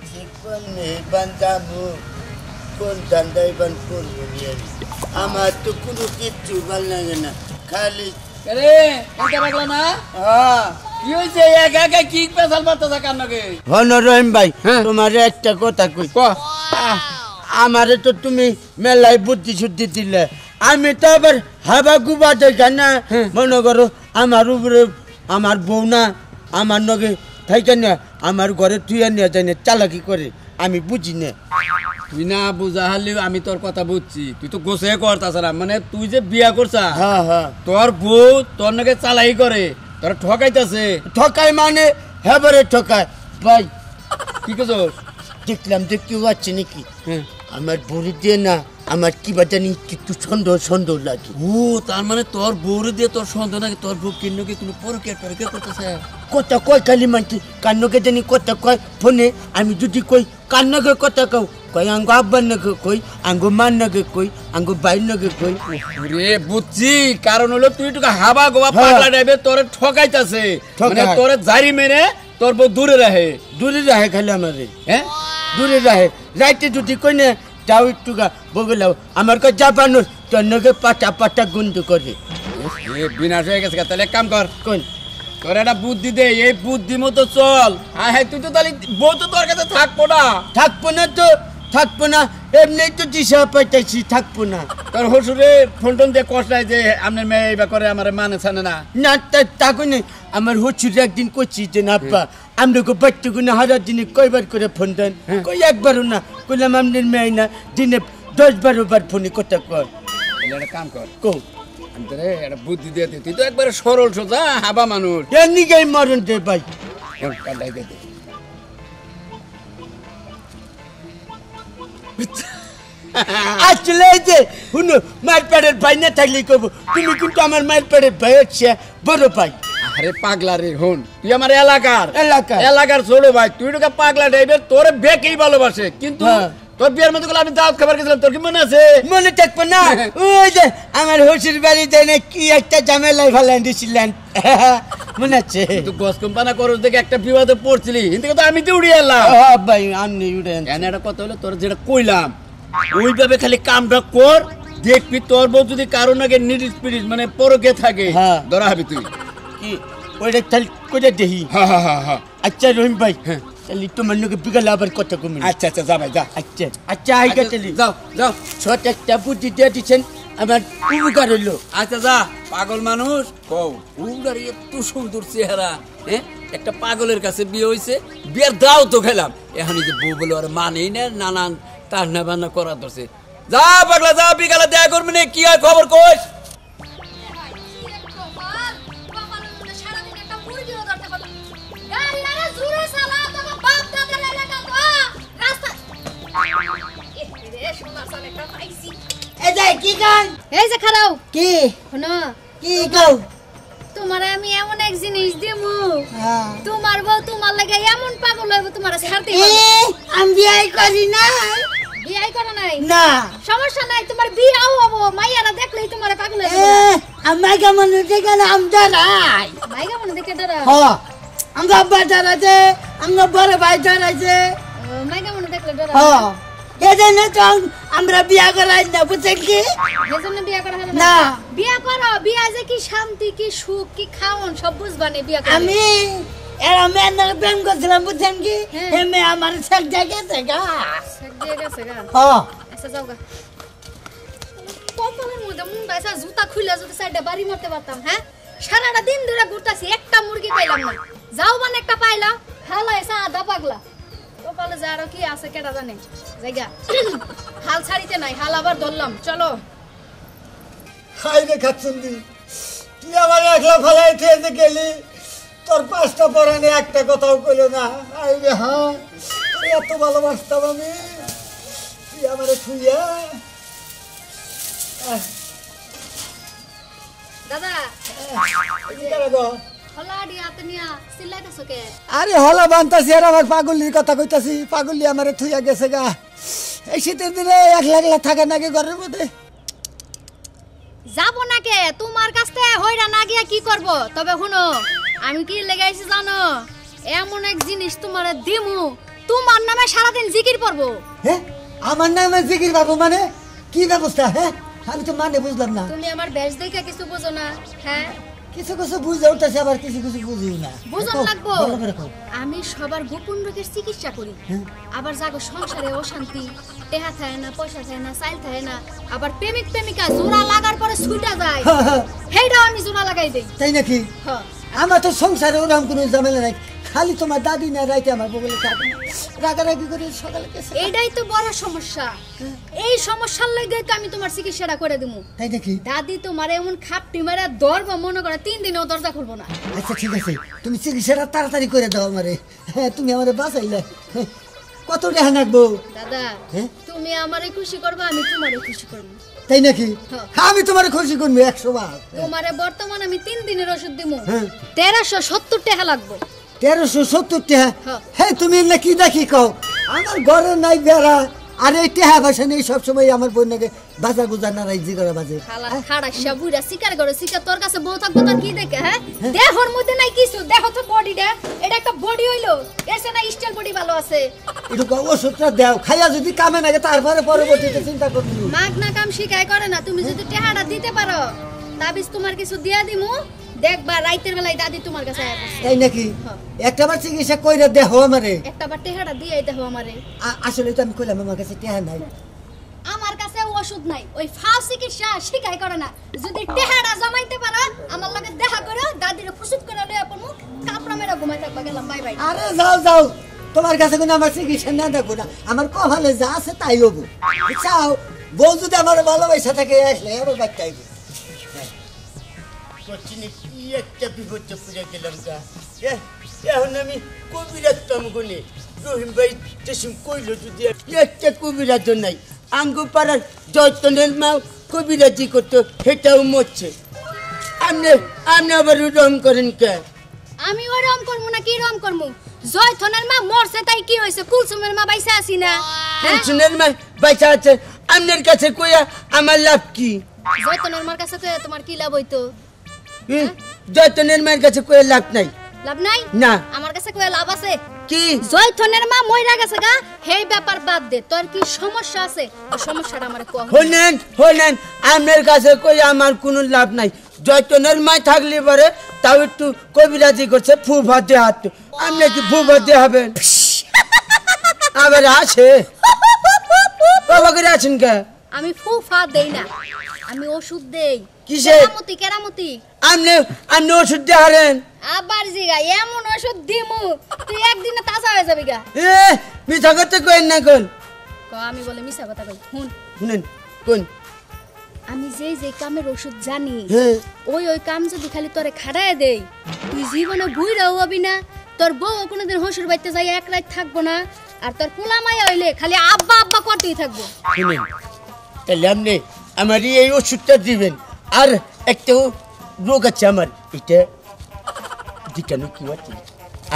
চিকনে বান্দামু কোন ধান্দাই বান করবো আমার তো কোনো কিচ্ছু ভাল লাগে না খালি আরে এটা রাখলা না হ্যাঁ কি হইছে একা একা কি পেছাল মারতেছ কান্নকে রহিম ভাই তোমার একটা কথা কই আমারে তো তুমি মেলায় বুদ্ধি শুদ্ধি দিলে আমি তো আবার হাবা গুবা দেখা না মনে করো আমার উপরে আমার বউ না আমার নগে থাইকে না আমার ঘরে তুইয়া নিয়ে যায় না চালাকি করে আমি বুঝি না তুই না বুঝা হারলেও আমি তোর কথা বুঝছি তুই তো গোসে করতাছ না মানে তুই যে বিয়া করছা হ্যাঁ হ্যাঁ তোর বউ তোর নাকি চালাই করে তোর ঠকাইতাছে ঠকাই মানে হেবারে ঠকায় ভাই কি করছস দেখলাম দেখতে পাচ্ছি নাকি আমার বড়ি দিয়ে না আমার কি বা জানি একটু সন্দেহ সন্দেহ লাগে ও তার মানে তোর বউরে দিয়ে তোর সন্দেহ নাকি তোর বউ কিন্নকে কোনো পরকিয়া করতেছে কথা কয় খালি মানছি কান্নকে জানি কথা কয় ফোনে আমি যদি কই কান্নকে কথা কই আঙ্গো আব্বার নাকি কই আঙ্গো মার নাকি কই আঙ্গো বাইর নাকি কই রে বুঝছি কারণ হলো তুই একটু হাবা গোবা পাগলা টাইপের তোরে ঠকাইতাছে মানে তোরে জারি মেরে তোর বউ দূরে রাখে খালি আমারে হ্যাঁ দূরে রাখে রাইতে যদি কই না যাও একটু বগলাও আমার কাছে জাপানোর তোর নাকি পাটা পাটা গুন্ড করে বিনাশ হয়ে গেছে তাহলে এক কাম কর কোন তোর একটা বুদ্ধি দে এই বুদ্ধি মতো চল হ্যাঁ তুই তো তাহলে বউ তো তোর কাছে থাকবো না এমনি তো দিশা পাইতেছি থাকবো না তোর হসুরে ফোন টোন দিয়ে কষ্টায় যে আপনার মেয়ে এইবার করে আমার মানে ছানে না না তা কই আমার হসুরে একদিন করছি যে না আব্বা আমরা বাচ্চাগুলো হাজার দিনে কয়বার করে ফোন দেন কই একবারও না কইলাম আপনার মেয়ে না দিনে 10-12 বার ফোনে কথা কর একটা কাম কর কো আমি তোরে একটা বুদ্ধি দিয়ে তুই তো একবারে সরল সোজা হাবা মানুষ এমনি গাই মরণ দে ভাই কাটাই দে আসলে এই যে শুনো মারপেটের ভাই না থাকলে করবো তুমি কিন্তু আমার মারপেটের ভাই হচ্ছে বড় ভাই আরে পাগলা রে হন তুই আমার এলাকার ছোট ভাই তুই তো পাগলা টাইপের তোরে বেকেই ভালোবাসে কিন্তু তোর বিয়ের মধ্যে আমি দাওয়াত খাবার গেছিলাম তোর কি মনে আছে মনে থাকবো না ওই যে আমার হসির বাড়ি যায় না কি একটা ঝামেলায় ফেলান দিছিলেন মনে আছে তুই গস কোম্পানা করস দেখে একটা বিবাদে পড়ছিলি কিন্তু তো আমি তো উড়িয়ে এলাম ভাই আমি উড়েন এনে একটা কথা হলো তোর যেটা কইলাম ওইভাবে খালি কামটা কর দেখবি তোর বউ যদি কারোর আগে নিরিস পিরিস মানে পরকে থাকে ধরা হবি তুই কি ওইটা তাহলে কোথায় দেখি আচ্ছা রহিম ভাই তাহলে তোমার লোকে বিকালে আবার কথা কমি আচ্ছা যা ভাই যা আচ্ছা আইগা তাহলে যাও ছোট একটা বুদ্ধি দিয়ে দিচ্ছেন আমার উপকার হইলো আচ্ছা যা পাগল মানুষ কও উগার এত সুন্দর চেহারা হ্যাঁ একটা পাগলের কাছে বিয়ে হইছে বিয়ের দাও তো খেলাম এখন যে বউ বলে আর মানেই না নানান টান্না বান্না করা ধরছে যা পাগলা যা বিকালে দেখা করবি না কি হয় খবর কই তোমারে আমি এমন এক জিনিস দিমু তোমার বউ তোমার লাগে এমন পাগল হইব তোমার ছাড়তে আমি বিয়ে করি না বিয়ে করো নাই না সমস্যা নাই তোমার বিয়েও হবো মাইয়ারা দেখলেই তোমার পাগল হইব আমার কেমন দেখে না আমরা নাই মাইগা মনে দেখে ডরা আমরা আব্বা ডরাছে আমরা বড় ভাই ডরাছে মাইগা মনে দেখলে ডরা এজন্য তো আমরা বিয়া করাই না বুঝছেন কি এজন্য বিয়া করা হবে না বিয়া করো বিয়া যে কি শান্তি কি সুখ কি খাওন সব বুঝবানে বিয়া করে আমি এরা মেয়ের প্রেম করছিলাম বুঝছেন কি এমে আমার সেক জায়গাতে গা সেক দিয়ে গেছে গা আচ্ছা যাও গা কপালের মধ্যে মুন্ডা এসে জুতা খুলে যদি সাইডে বাড়ি মারতে পারতাম হ্যাঁ সারাটা দিন ধরে ঘুরতাছি একটা মুরগি পাইলাম না যাও মানে একটা পাইলা হালা এসে আধা পাগলা কপালে যা আরো কি আছে কেটা জানে জায়গা হাল ছাড়িতে নাই হাল আবার ধরলাম চলো হাই রে খাচ্ছন্দি তুই আমার একলা ফেলাই থেকে গেলি তোর পাঁচটা পরানে একটা কথাও কইলো না হাই রে হ্যাঁ এত ভালোবাসতাম আমি তুই আমার ছুইয়া দাদা আরে হলা বানতাছি আর আমার পাগলির কথা কইতাছি পাগলি আমারে থুইয়া গেছে গা এই শীতের দিনে একলা একলা থাকে নাকি ঘরের মধ্যে যাবো নাকি তোমার কাছে হইরা না গিয়া কি করব তবে শুনো আমি কি লাগাইছি জানো এমন এক জিনিস তোমারে দিমু তোমার নামে সারাদিন জিকির পড়বো। হ্যাঁ আমার নামে জিকির বাবু মানে কি ব্যবস্থা? হ্যাঁ আমি তো মানে বুঝলাম না। তুমি আমার বেশ দেখে কিছু বুঝো না? হ্যাঁ কিছু কিছু বুঝে উঠতেছে আবার কিছু কিছু বুঝিও না। বুঝন লাগবো। ভালো করে কও। আমি সবার গোপন রোগের চিকিৎসা করি। আবার যাগো সংসারে অশান্তি, টেহা থাকে না, পয়সা থাকে না, চাইল থাকে না, আবার প্রেমিক প্রেমিকা জোড়া লাগার পরে ছুটা যায়, সেইটাও আমি জোড়া লাগাই দেই। তাই নাকি? হ্যাঁ আমার তো সংসারে ওরকম কোনো ঝামেলা নাই, খালি তোমার দাদি না রাইতে আমার বগলে থাকে রাগারাগি করে সকালে গেছে। এইটাই তো বড় সমস্যা। এই সমস্যার লাগি তো আমি তোমার চিকিৎসাটা করে দিমু। তাই নাকি? দাদি তোমার এমন খাপটি মারা ধরবো মনে করে 3 দিনেও দরজা খুলবো না। আচ্ছা ঠিক আছে, তুমি চিকিৎসাটা তাড়াতাড়ি করে দাও আমারে। হ্যাঁ তুমি আমারে বাঁচাইলে। হ্যাঁ, কত টাকা লাগবো? দাদা হ্যাঁ? তুমি আমারে খুশি করবা, আমি তোমারে খুশি করব। তাই নাকি? হ্যাঁ। আমি তোমারে খুশি করবো 100 বার। তোমারে বর্তমান আমি 3 দিনের ওষুধ দিমু। হ্যাঁ। 1370 টাকা লাগবে। 1370 টাকা? হ্যাঁ। হ্যাঁ তুমি না কি দেখি কও, আমার ঘরে নাই বেড়া আর এই টাকা পয়সা নেই, সবসময় আমার বোনকে বাজার বুজার না রাইজি করে বাজে। খালা খাড়া বুইরা শিকার করে শিকার তোর কাছে বউ থাকবো তোর কি দেখে? হ্যাঁ দেহর মধ্যে নাই কিছু, দেখো তো বডিটা, এটা একটা বডি হইলো, এসে না স্টাইল বডি ভালো আছে। একটু ওষুধটা দাও, খাইয়া যদি কামে না তারপরে পরবর্তীতে চিন্তা করবি। মাগনা কাম শিকায় করে না, তুমি যদি টেহাটা দিতে পারো তাবিজ তোমার কিছু দিয়া দিমু, দেখবা রাইতের বেলায় দাদি তোমার কাছে আয়া পড়ছে। তাই নাকি? হ্যাঁ। একটাবার চিকিৎসা কইরা দেখো আমারে। একটা বার টেহাটা দিয়েই দেখো আমারে। আসলে তো আমি কইলাম আমার কাছে টাকা নাই। আমার কাছে ওষুধ নাই, ওই ফাও চিকিৎসা শিকায় করে না। যদি টেহাটা জমাইতে পারো আমার লগে দেখা করো, দাদিরে ফুসুত করে লইয়া পড়মু, কাপড়া মেরা ঘুমাই থাকবা, গেলাম বাই বাই। আরে যাও যাও, তোমার কাছে কোনো আমার চিকিৎসা না দেখো না, আমার কপালে যা আছে তাই হবো। চাও বউ যদি আমার ভালোবাসা থাকে আসলে আমার বাচ্চা আইবে। কচিনে কি একটা বিপদে পড়ে গেলাম গা। এখন আমি কবিরাজতাম গুনে রহিম ভাই যেসম কইল যদি একটা কবিরাজ নাই, আঙ্গু পাড়ার যতনের মা কবিরাজি করতো সেটাও মরছে। আপনি আপনি আবার রম করেন কে? আমি ওই রম করমু না কি রম করমু? জয়থনের মা মরছে তাই কি হইছে? কুলসুমের মা বাইসা আছি না। কুলসুমের মা বাইসা আছে, আপনার কাছে কইয়া আমার লাভ কি? জয়থনের মার কাছে কইয়া তোমার কি লাভ হইতো? যতনের মায়ের কাছে কইয়া লাভ নাই। লাভ নাই? না। আমার কাছে কইয়া লাভ আছে। কি? জয়থনের মা মইরা গেছে গা, হেই ব্যাপার বাদ দে, তোর কি সমস্যা আছে ওই সমস্যাটা আমারে কও। হনেন হনেন, আপনার কাছে কই আমার কোনো লাভ নাই। যতনের মাই থাকলে পরে তাও একটু কবিরাজি করছে ফু ভাতে হাত, আপনি কি ফু ভাতে হবেন? আবার আছে বাবা করে আছেন কে? আমি ফুফা দেই না, আমি ওষুধ দেই। কিসে? কেরামতি কেরামতি। আপনি আপনি ওষুধ দিয়ে হারেন? আবার জিগা এমন ওষুধ দিমু তুই একদিনে তাজা হয়ে যাবি গা। এ মিথ্যা করতে কইন না কোন? আমি বলে মিছা কথা কই, শুন শুনেন কোন? আমি যেই কামের ওষুধ জানি, হ্যাঁ ওই কাম যদি খালি তোরে খাড়ায় দেই, তুই জীবনে বুইড়াও হবি না, তোর বউ কোনোদিন হসুর বাড়িতে যাই এক রাত থাকবো না, আর তোর পোলা মায়া হইলে খালি আব্বা আব্বা করতেই থাকবো। শুনেন, তাহলে আপনি আমার এই ওষুধটা দিবেন। আর একটা রোগ আছে আমার, এটা দিটানো কি আছে,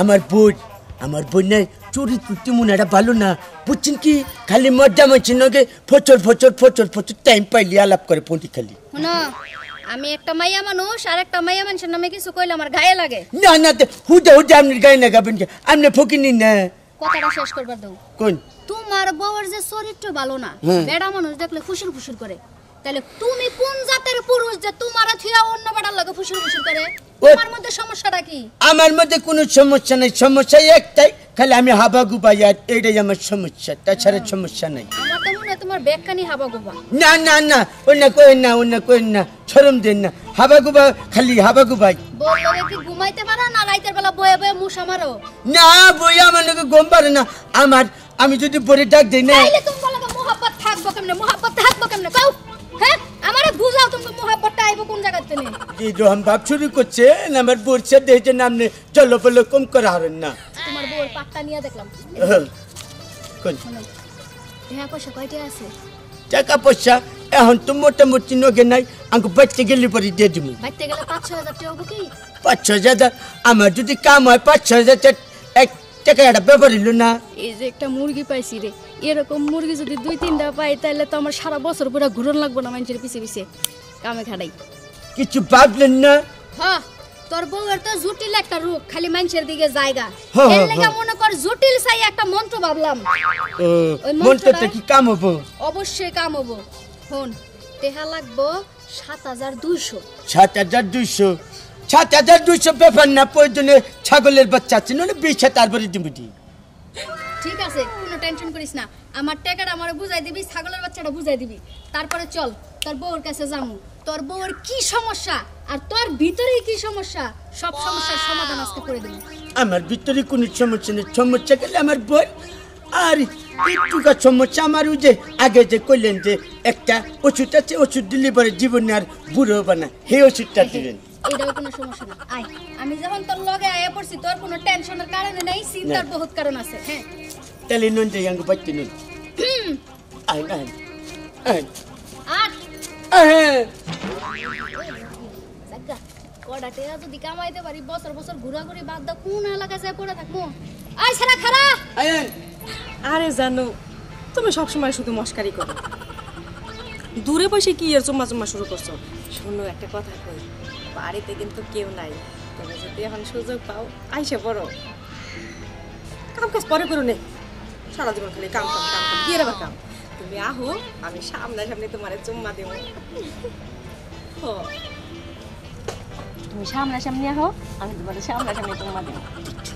আমার বোনের চরিত্র তেমন একটা ভালো না, বুঝছেন কি? খালি মজা মারছি নগে ফচর ফচর ফচর ফচর টাইম পাইলি আলাপ করে পন্টি খালি। শোনো, আমি একটা মাইয়া মানুষ আর একটা মাইয়া মানুষের নামে কিছু কইলে আমার গায়ে লাগে। না না, হুদা হুদা আপনি গায়ে লাগাবেন কে? আপনি ফকিনি না। কথাটা শেষ করবার দাও। কোন? তোমার বউয়ের যে চরিত্র ভালো না, হুম। বেড়া মানুষ দেখলে ফুসুর ফুসুর করে, তাহলে তুমি কোন জাতের পুরুষ যে তোমারে থিয়া অন্য বেড়ার লাগে ফুসুর ফুসুর করে? তোমার মধ্যে সমস্যাটা কি? আমার মধ্যে কোনো সমস্যা নাই, সমস্যা একটাই, খালি আমি হাবা গুবাই, আর এইটাই আমার সমস্যা, তাছাড়া সমস্যা নাই। আমার তো মনে হয় তোমার ব্যাগখানি হাবা গোবা। না না না, অন্য কইন না, শরম দেন না, হাবা গুবা, খালি হাবা গুবাই। বললো কি ঘুমাইতে পারো না? রাইতের বেলা বয়ে বয়ে মুসা মারো? না বইয়া আমার নাকি গম পারে না আমার, আমি যদি পরে ডাক দেই না। তাইলে তুমি বলো মোহাব্বত থাকবো কেমনে? মোহাব্বত থাকবো কেমনে কও? হ্যাঁ আমারে বুঝাও, তুমি মোহাব্বতটা আইবো কোন জায়গা থেকে? এই রহম ভাব শুরু করছে আমার বর্ষা দেখে নামনে চলো বলো কম করা হবেন না। তোমার বউর পাট্টা নিয়ে দেখলাম। কোন? হ্যাঁ পয়সা কয়টা আছে? টাকা পয়সা এখন তো মোটামুটি নগে নাই, আমাকে বাচ্চা গেলে পরে দিয়ে দিব। বাইতে গেলে 5-6 হাজার টাকা হবো কি? 5-6 হাজার আমার যদি কাম হয় 5-6 হাজার এক টাকা একটা ব্যাপার হইল না। এই যে একটা মুরগি পাইছি রে, এরকম মুরগি যদি 2-3টা পাই তাহলে তো আমার সারা বছর পুরো ঘুরন লাগবো না মানুষের পিছে পিছে কামে খাড়াই। কিছু ভাবলেন না? হ্যাঁ তোর বউয়ের তো জটিল একটা রোগ, খালি মানুষের দিকে জায়গা। হ্যাঁ, এর হ্যাঁ, লাগা মনে কর জটিল চাই একটা মন্ত্র ভাবলাম। ওই মন্ত্রটা কি কাম হবো? অবশ্যই কাম হবো। হন, টেহা লাগবো ৭,২০০। ৭,২০০? ৭,২০০ ব্যাপার না, প্রয়োজনে ছাগলের বাচ্চা আছে নইলে ২০ তারপরে দিবি। ঠিক আছে, কোনো টেনশন করিস না। আমার টাকাটা আমারে বুঝাই দিবি, ছাগলের বাচ্চাটা বুঝাই দিবি। তারপরে চল তোর বউর কাছে যামু। তোর বউর কি সমস্যা আর তোর ভিতরে কি সমস্যা, সব সমস্যার সমাধান আজকে করে দেব। আমার ভিতরে কোনো সমস্যা নেই, সমস্যা গেলে আমার বই। আর একটুকা সমস্যা আমার ওই যে আগে যে কইলেন যে একটা ওষুধ আছে, ওষুধ দিলে পরে জীবনে আর বুড়ো হবে না, সেই ওষুধটা দিবেন। এটাও কোনো সমস্যা না। আয়, আমি যখন তোর লগে আয়া পড়ছি, তোর কোনো টেনশনের কারণে নাই, চিন্তার বহুত কারণ আছে। হ্যাঁ, তাহলে নুন যাই আঙ্গু পাইতে নুন। আয় আয় আয় আট আয়। জাগা কড়া টেরা যদি কামাইতে পারি, বছর বছর ঘোরাঘুরি বাদ দাও, কোন এলাকায় যায় পড়ে থাকবো। আয় সারা খারা। আয় আরে জানো, তুমি সবসময় শুধু মস্কারি করো। দূরে বসে কি আর চুম্মা চুম্মা শুরু করছো? শোনো, একটা কথা কই, বাড়িতে কিন্তু কেউ নাই। তুমি যদি এখন সুযোগ পাও, আইসে পড়ো। কাম কাজ পরে করো নে, সারা জীবন খালি কাম কাম কাম কাম, কি এর আবার কাম? তুমি আহো, আমি সামনে তোমারে চুম্মা দেবো। তুমি সামনাসামনি আহো, আমি তোমারে সামনাসামনি চুম্মা দেবো।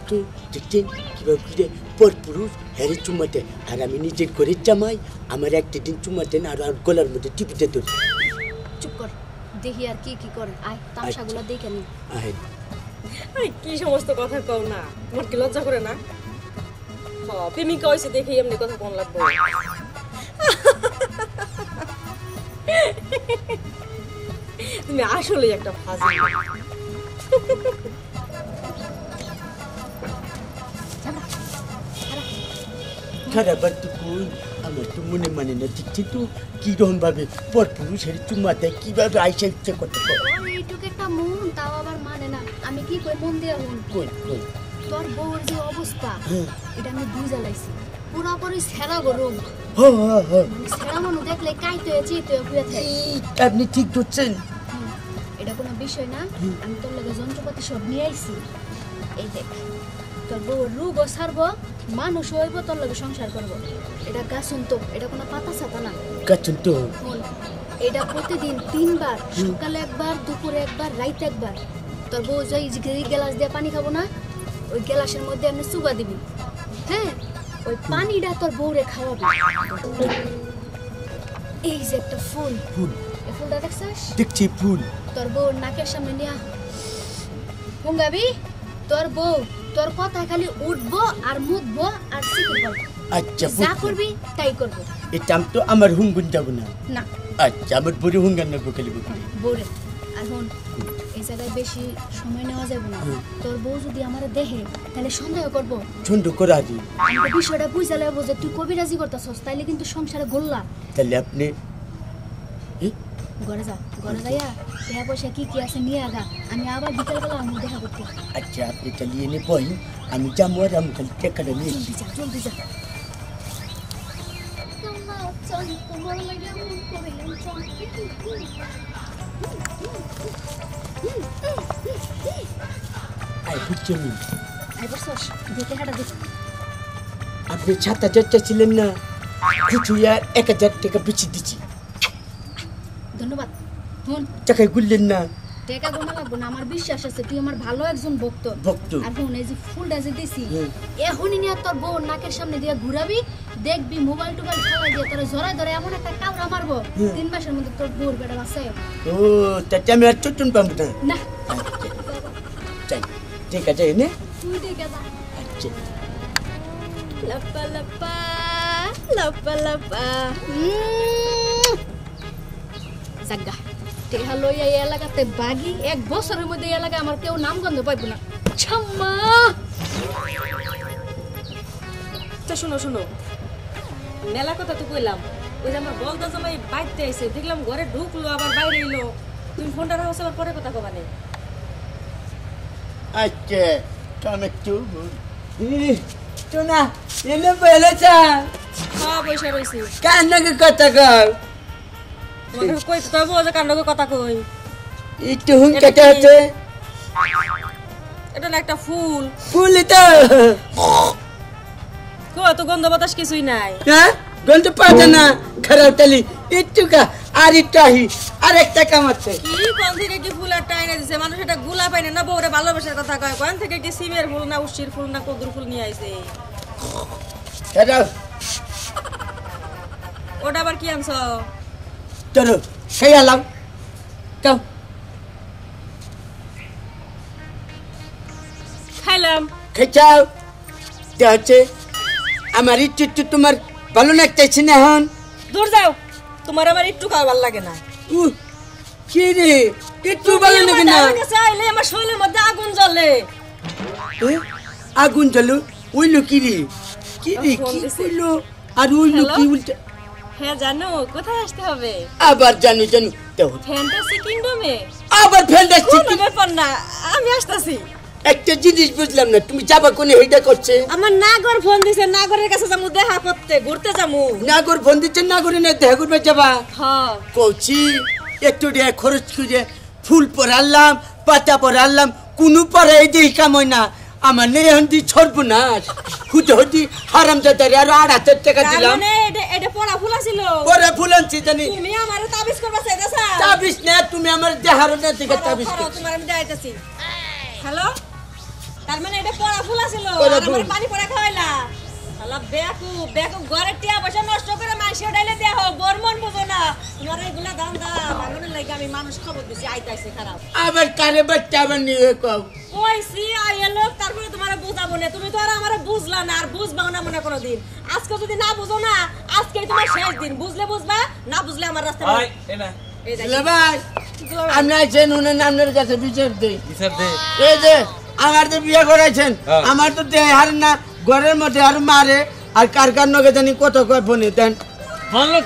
তো দেখছেন কিভাবে ফিরে পর পুরুষ হ্যারে চুমাতে, আর আমি নিজের ঘরের জামাই, আমার একটা দিন চুমাতেন আর আর গলার মধ্যে টিপিতে ধরে। চুপ কর, দেখি আর কি কি করে। আয়, তামসাগুলো দেখে নি। আয় আরে কি সমস্ত কথা কও না, তোমার কি লজ্জা করে না? প্রেমিকা হয়েছে দেখে এমনি কথা কোন লাগবে? তুমি আসলে একটা ফাজিল। খারাপ আর তো কই, আমার তো মনে মানে না। দেখছি তো কিরকম ভাবে পর পুরুষ হ্যারে চুমাতে, কিভাবে আইসা ইচ্ছা করতে পারে। এইটুকু একটা মন, তাও আবার মানে না। আমি কি কই, মন দিয়ে হন। কই কই তোর বউর যে অবস্থা, এটা আমি বুঝা লাইছি। পুরাপুরি ছেঁড়া গরম। হ্যাঁ হ্যাঁ হ্যাঁ, ছেঁড়া মানুষ দেখলে কাইতে চিতে বুঝে থাকে। আপনি ঠিক ধরছেন। এটা কোনো বিষয় না। আমি তোর লগে যন্ত্রপাতি সব নিয়ে আইছি। এই দেখ, তোর বউর রোগও সারবো, মানুষ হইব, তোর লগে সংসার করবো। এটা গাছন তো, এটা কোনো পাতা ছাতা না। কাছেন তো শোন, এটা প্রতিদিন 3 বার, সকালে একবার, দুপুরে একবার, রাইতে একবার। তোর বউ যাই গ্লাস দিয়ে পানি খাবো না, ওই গ্লাসের মধ্যে আপনি চুবা দিবি। হ্যাঁ, ওই পানিটা তোর বউরে খাওয়াবি। এই যে একটা ফুল, ফুল এই ফুলটা দেখছিস? দেখছি ফুল। তোর বউ নাকের সামনে নিয়া হুঙ্গাবি। তোর বউ তোর কথা খালি উঠবো আর মুখবো আর সিকির বলবো। আচ্ছা যা করবি তাই করবো। এটা তো আমার হুঙ্গুন যাব না। না, আচ্ছা আমার বড় হুঙ্গান না বকালি বকালি। বউরে আর হন, এই জায়গায় বেশি সময় নেওয়া যাবে না। তোর বউ যদি আমারে দেখে, তাহলে সন্দেহ করবো। ছন্দ করা দি। আমাকে বিষয়টা বুঝা লাগবো যে তুই কবিরাজি করতেছস, তাইলে কিন্তু সংসারে গোল্লা। তাহলে আপনি ঘরে যা, ঘরে যাইয়া টাকা পয়সা কি কি আছে নিয়ে আগা। আমি আবার বিকেলবেলা আমি দেখা করতে। আচ্ছা আপনি তাহলে এনে বই, আমি যাবো আর আমি খালি টাকাটা নিয়ে জলদি যা, জলদি যা। আই বুঝছেন আই বসস, দেখে হাঁটা দেখ। আপনি ৭,০০০ ছিলেন না, কিছু আর ১,০০০ টাকা বেশি দিচ্ছি। ধন্যবাদ। হন, টাকায় গুললেন না। টাকা গোনা লাগবো না, আমার বিশ্বাস আছে তুই আমার ভালো একজন ভক্ত। ভক্ত। আর হন, এই যে ফুলটা যে দিছি, এখনই নিয়ে তোর বউ নাকের সামনে দিয়ে ঘুরাবি, দেখবি মোবাইল টোবাইল খেলা দিয়ে তোর জড়ায় ধরে এমন একটা কামড়া মারবো, 3 মাসের মধ্যে তোর বউর বেটা বাঁচায়। ও তাতে আমি আর চট্টন পাবো না। না, চাই ঠিক আছে এনে। তুই দেখে যা। আচ্ছা লাপা লাপা লাপা লাপা। জাগা টেহা লইয়া এই এলাকাতে বাগি, 1 বছরের মধ্যে এই এলাকায় আমার কেউ নাম গন্ধ পাইব না। ছাম্মা আচ্ছা শোনো শোনো, মেলা কথা তো কইলাম। ওই যে আমার বলদা জামাই বাইতে আইছে, দেখলাম ঘরে ঢুকলো আবার বাইরে এলো। তুমি ফোনটা রাখো, আবার পরে কথা কবানে। আচ্ছা টমেটো শোনা এনে বলেছা হ্যাঁ পয়সা রয়েছে, কান্নাকে কথা কর। তোমাকে কই তবে যে কান্ডকে কথা কই। একটু হুঙ্কাটা আছে। এটা না একটা ফুল। ফুলই তো। কো এত গন্ধ বাতাস কিছুই নাই। হ্যাঁ গন্ধ পাচ্ছে না খারাপ তালি একটুকা আর একটু আহি আর একটা কামাচ্ছে। কি কোন থেকে কি ফুল একটা এনে দিছে, মানুষ এটা গুলা পায় না বউরে ভালোবাসার কথা কয়, কোন থেকে কি সিমের ফুল না উশির ফুল না কদুর ফুল নিয়ে আইছে। এটা ওটা আবার কি আনছো? চলো সেই আলাম যাও। খাইলাম। খেচাও তে হচ্ছে আমার একটু তোমার ভালো লাগতেছে না এখন। দূর যাও, তোমার আমার একটু খাওয়া ভালো লাগে না। কি রে একটু ভালো লাগে না? চাইলে আমার শরীরের মধ্যে আগুন জ্বলে। আগুন জ্বলো ওইলো কি রে? কি রে ফোন কি দিছে। কইলো আর ওইলো হ্যালো? কি উল্টা? হ্যাঁ জানো কোথায় আসতে হবে? আবার জানো জানো তো ফ্যান্টাসি কিংডমে। আবার ফ্যান্টাসি কোন ব্যাপার না, আমি আসতেছি। একটা জিনিস বুঝলাম না, তুমি যাবা কোনে এইটা করছে? আমার নাগর ফোন দিছে, নাগরের কাছে যামু দেখা করতে, ঘুরতে যামু। নাগর ফোন দিচ্ছে নাগরে না দেখা করবে যাবা? হ্যাঁ কৌছি একটু দিয়ে খরচ করে ফুল পরালাম পাতা পরালাম কোনো পরে এই দিয়ে কাম হয় না। আমার নেই এখন দি ছড়বো না হুতে হতি হারাম যাতারে আর 8,000 টাকা দিলাম। মানে এটা পড়া ফুল আছিল। পরে ফুল আনছি জানি তুমি আমারে তাবিজ করবা চাইতাছা? তাবিজ না তুমি আমার দেহারো না থেকে তাবিজ করো, তোমার আমি দেখাইতাছি। হ্যালো, তার মানে এটা পড়া ফুল আছিল, পড়া আর ফুল। আমার পানি পড়া খাওয়াইলা। শালা বেকু বেকু ঘরে টিয়া পয়সা নষ্ট করে মাইসে ডাইলে দেহ, বর্মন বুঝো না। তোমার এগুলা দাম দাম আগুনের লাগি আমি মানুষ খবর দিছি আইতাইছে খারাপ। আবার কারে বাচ্চা আবার নিয়ে কও কইছি আইলো, তারপরে তোমারে বুঝাবো না। তুমি তো আর আমারে বুঝলা না, আর বুঝবাও না মনে কোনো দিন। আজকে যদি না বুঝো না, আজকেই তোমার শেষ দিন। বুঝলে বুঝবা, না বুঝলে আমার রাস্তা ভাই এনা এই দেখ। ভাই আমরা আছেন উনার নামের কাছে বিচার দেই। বিচার দে। এই যে আমার তো বিয়ে করাইছেন হ্যাঁ। আমার তো দেহ হার না ঘরের মধ্যে আর মারে আর কার কার নগে জানি কত কয় ফোনে দেন। ভালো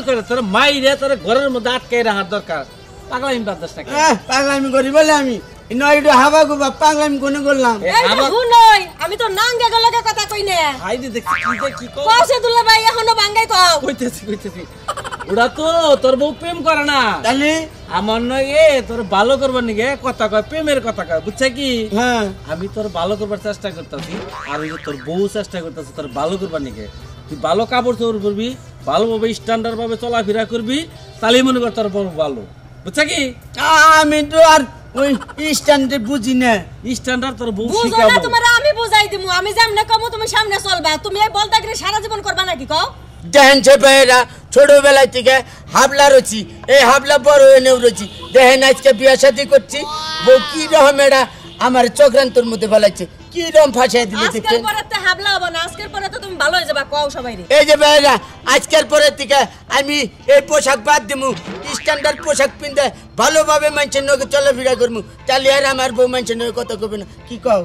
করে তোর মাইরে তোর ঘরের মধ্যে আটকে রাখার দরকার। পাগলামি বাদ দাস না। পাগলামি করি বলে আমি নয়টা হাবা গুবা পাগলামি কোনে করলাম? এইটা ভুল নয়, আমি তো নাঙ্গা গলাকে কথা কই না। হাই দি দেখছি কি কও। কইছে দুলা ভাই এখনো বাঙ্গাই কও। কইতেছি ওরা তো তোর বউ প্রেম করে না। তাহলে আমার নয় তোর ভালো করবার নিগে কথা কয়, প্রেমের কথা কয়, বুঝছে কি? হ্যাঁ আমি তোর ভালো করবার চেষ্টা করতেছি, আর ওই যে তোর বউ চেষ্টা করতেছে তোর ভালো করবার নিগে। তুই ভালো কাপড় চোপড় করবি, ভালোভাবে স্ট্যান্ডার্ড ভাবে চলাফেরা করবি, তাহলেই মনে কর তোর বউ ভালো, বুঝছে কি? আমি তো আর ওই স্ট্যান্ডে বুঝি না। স্ট্যান্ডার্ড তোর বউ বুঝো না, শিখাবো। তোমারে আমি বুঝাই দিমু। আমি যেমনে কমু তুমি সামনে চলবা। তুমি এই বলদাগিরি সারা জীবন করবা নাকি কও? দেখেন সে ভাইয়েরা ছোটবেলায় থেকে হাবলা রয়েছি, এই হাবলা বড় এনেও রয়েছি। দেখেন আজকে বিয়া শাদী করছি, বউ কি রকম এরা আমার চক্রান্তর মধ্যে ফেলাইছে, কি রকম ফাঁসাই দিলে আজকের দেখছেন। পরে তো হাবলা হবে না, আজকের পরে তো তুমি ভালো হয়ে যাবা কও সবাইরে। এই যে ভাইয়েরা আজকের পরের থেকে আমি এই পোশাক বাদ দিমু, স্ট্যান্ডার্ড পোশাক পিনতে ভালোভাবে মানুষের নগে চলাফেরা করবো, তাহলে আর আমার বউ মানুষের নগে কথা কবে না। কি কও?